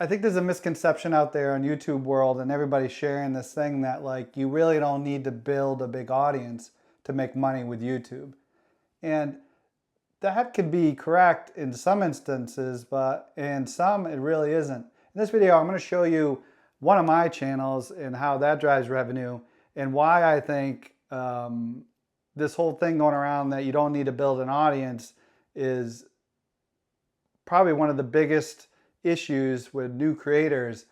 I think there's a misconception out there in YouTube world and everybody's sharing this thing that like you really don't need to build a big audience to make money with YouTube. And that could be correct in some instances, but in some it really isn't. In this video, I'm going to show you one of my channels and how that drives revenue and why I think this whole thing going around that you don't need to build an audience is probably one of the biggest issues with new creators,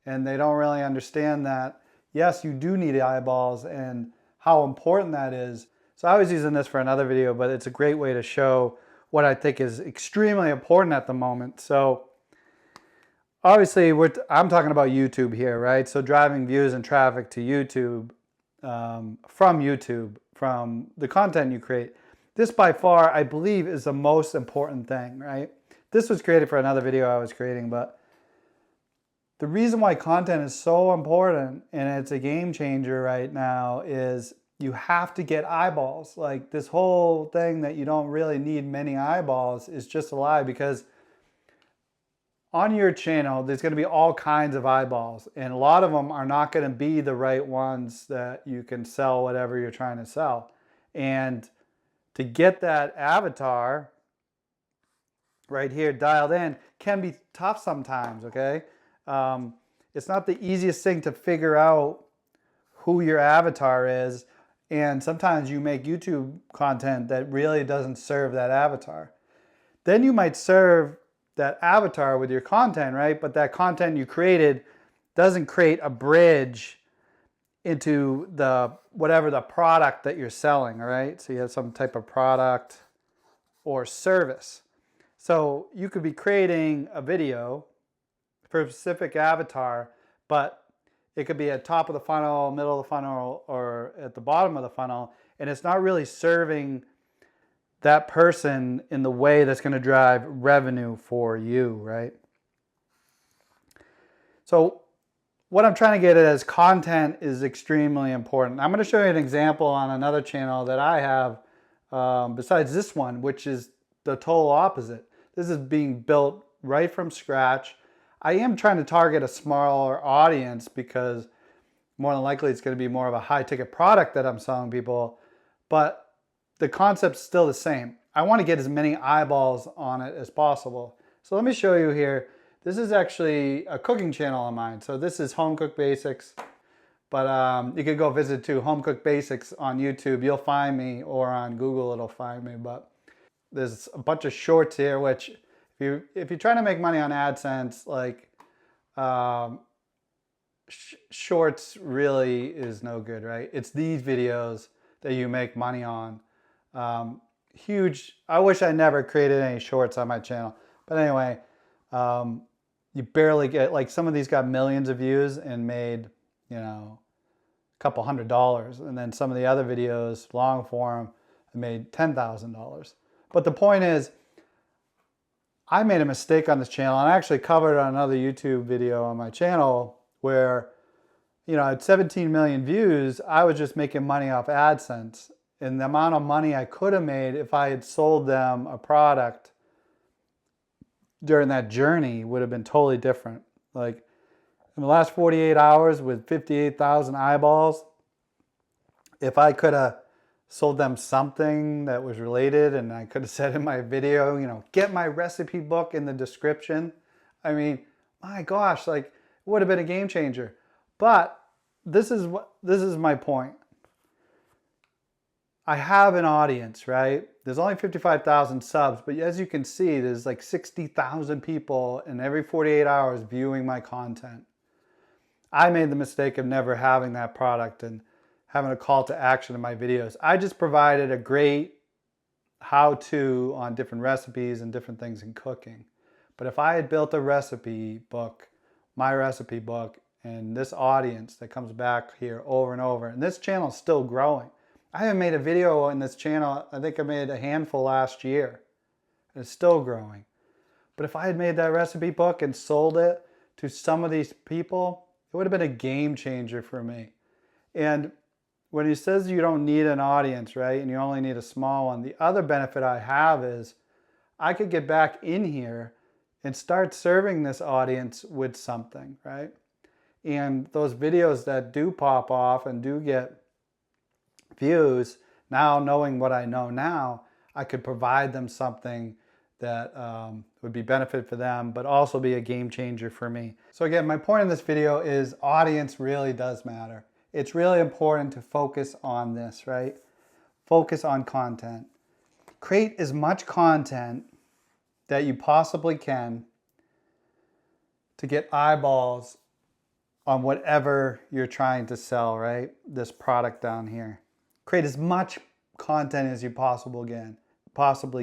and they don't really understand that yes, you do need eyeballs and how important that is. So I was using this for another video, but it's a great way to show what I think is extremely important at the moment. So obviously I'm talking about YouTube here, right? So driving views and traffic to YouTube from the content you create. This by far, I believe, is the most important thing, right? This was created for another video I was creating, but the reason why content is so important and it's a game changer right now is you have to get eyeballs. Like this whole thing that you don't really need many eyeballs is just a lie, because on your channel, there's going to be all kinds of eyeballs, and a lot of them are not going to be the right ones that you can sell whatever you're trying to sell. And to get that avatar right here dialed in can be tough sometimes, okay? It's not the easiest thing to figure out who your avatar is, and sometimes you make YouTube content that really doesn't serve that avatar. Then you might serve that avatar with your content, right? But that content you created doesn't create a bridge into whatever the product that you're selling, all right? So you have some type of product or service. So you could be creating a video for a specific avatar, but it could be at top of the funnel, middle of the funnel, or at the bottom of the funnel, and it's not really serving that person in the way that's going to drive revenue for you, right? So what I'm trying to get at is content is extremely important. I'm going to show you an example on another channel that I have besides this one, which is the total opposite. This is being built right from scratch. I am trying to target a smaller audience because more than likely it's going to be more of a high ticket product that I'm selling people, but the concept's still the same. I want to get as many eyeballs on it as possible. So let me show you here. This is actually a cooking channel of mine. So this is Home Cook Basics, but you could go visit too, Home Cook Basics on YouTube. You'll find me, or on Google it'll find me. But there's a bunch of shorts here, which if you're trying to make money on AdSense, like shorts really is no good, right? It's these videos that you make money on. Huge. I wish I never created any shorts on my channel. But anyway, you barely get, like some of these got millions of views and made, you know, a couple $100. And then some of the other videos, long form, made $10,000. But the point is, I made a mistake on this channel, and I actually covered it on another YouTube video on my channel where, you know, at 17 million views, I was just making money off AdSense. And the amount of money I could have made if I had sold them a product during that journey would have been totally different. Like in the last 48 hours with 58,000 eyeballs, if I could have sold them something that was related, and I could have said in my video, you know, get my recipe book in the description. I mean, my gosh, like it would have been a game changer. But this is my point. I have an audience, right? There's only 55,000 subs, but as you can see, there's like 60,000 people in every 48 hours viewing my content. I made the mistake of never having that product and having a call to action in my videos. I just provided a great how-to on different recipes and different things in cooking. But if I had built a recipe book, my recipe book, and this audience that comes back here over and over, and this channel is still growing. I haven't made a video in this channel. I think I made a handful last year. And it's still growing. But if I had made that recipe book and sold it to some of these people, it would have been a game changer for me. And when he says you don't need an audience, right, and you only need a small one, the other benefit I have is I could get back in here and start serving this audience with something, right? And those videos that do pop off and do get views, now knowing what I know now, I could provide them something that would be benefit for them, but also be a game changer for me. So again, my point in this video is audience really does matter. It's really important to focus on this, right? Focus on content. Create as much content that you possibly can to get eyeballs on whatever you're trying to sell, right? This product down here. Create as much content as you possibly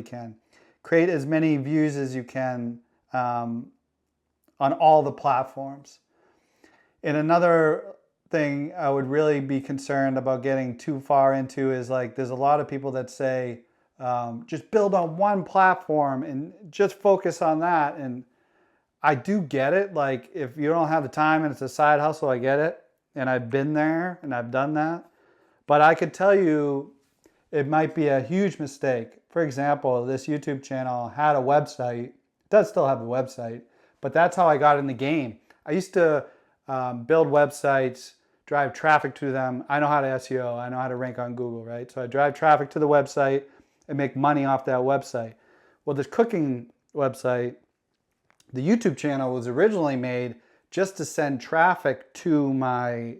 can. Create as many views as you can on all the platforms. And another thing I would really be concerned about getting too far into is like, there's a lot of people that say, just build on one platform and just focus on that. And I do get it. Like, if you don't have the time and it's a side hustle, I get it. And I've been there and I've done that. But I could tell you it might be a huge mistake. For example, this YouTube channel had a website. It does still have a website, but that's how I got in the game. I used to build websites, drive traffic to them. I know how to SEO. I know how to rank on Google, right? So I drive traffic to the website and make money off that website. Well, this cooking website, the YouTube channel was originally made just to send traffic to my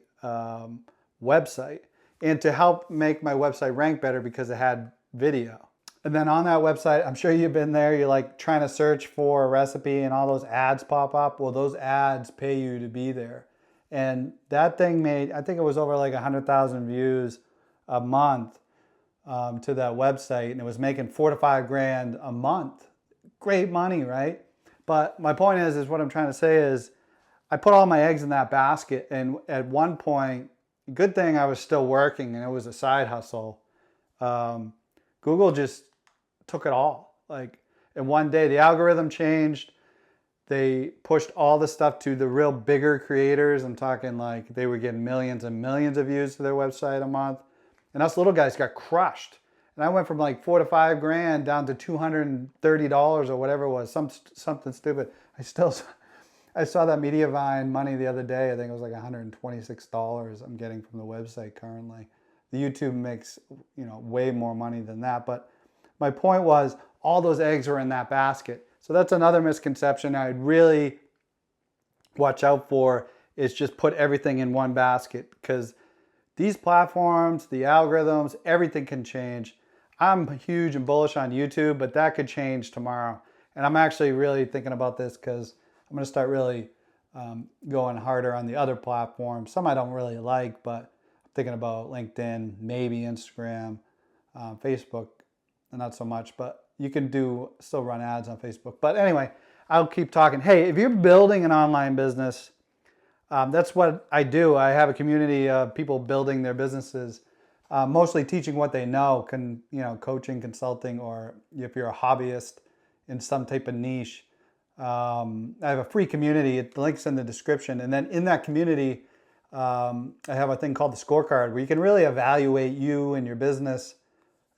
website and to help make my website rank better because it had video. And then on that website, I'm sure you've been there, you're like trying to search for a recipe and all those ads pop up. Well, those ads pay you to be there. And that thing made, I think it was over like 100,000 views a month to that website, and it was making $4 to $5 grand a month. Great money, right? But my point is what I'm trying to say is I put all my eggs in that basket, and at one point, good thing I was still working and it was a side hustle. Google just took it all. Like, in one day, the algorithm changed. They pushed all the stuff to the real bigger creators. I'm talking like they were getting millions and millions of views to their website a month. And us little guys got crushed. And I went from like $4 to $5 grand down to $230 or whatever it was, something stupid. I saw that Mediavine money the other day. I think it was like $126 I'm getting from the website currently. The YouTube makes, way more money than that. But my point was, all those eggs were in that basket. So that's another misconception I'd really watch out for, is just put everything in one basket, because these platforms, the algorithms, everything can change. I'm huge and bullish on YouTube, but that could change tomorrow. And I'm actually really thinking about this because I'm going to start really going harder on the other platforms. Some I don't really like, but I'm thinking about LinkedIn, maybe Instagram, Facebook, not so much, but you can still run ads on Facebook. But anyway, I'll keep talking. Hey, if you're building an online business, that's what I do. I have a community of people building their businesses, mostly teaching what they know, coaching, consulting, or if you're a hobbyist in some type of niche. I have a free community. The link's in the description. And then in that community, I have a thing called the scorecard, where you can really evaluate you and your business,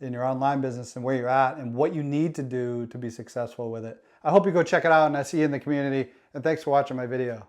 in your online business, and where you're at and what you need to do to be successful with it. I hope you go check it out, and I see you in the community. And thanks for watching my video.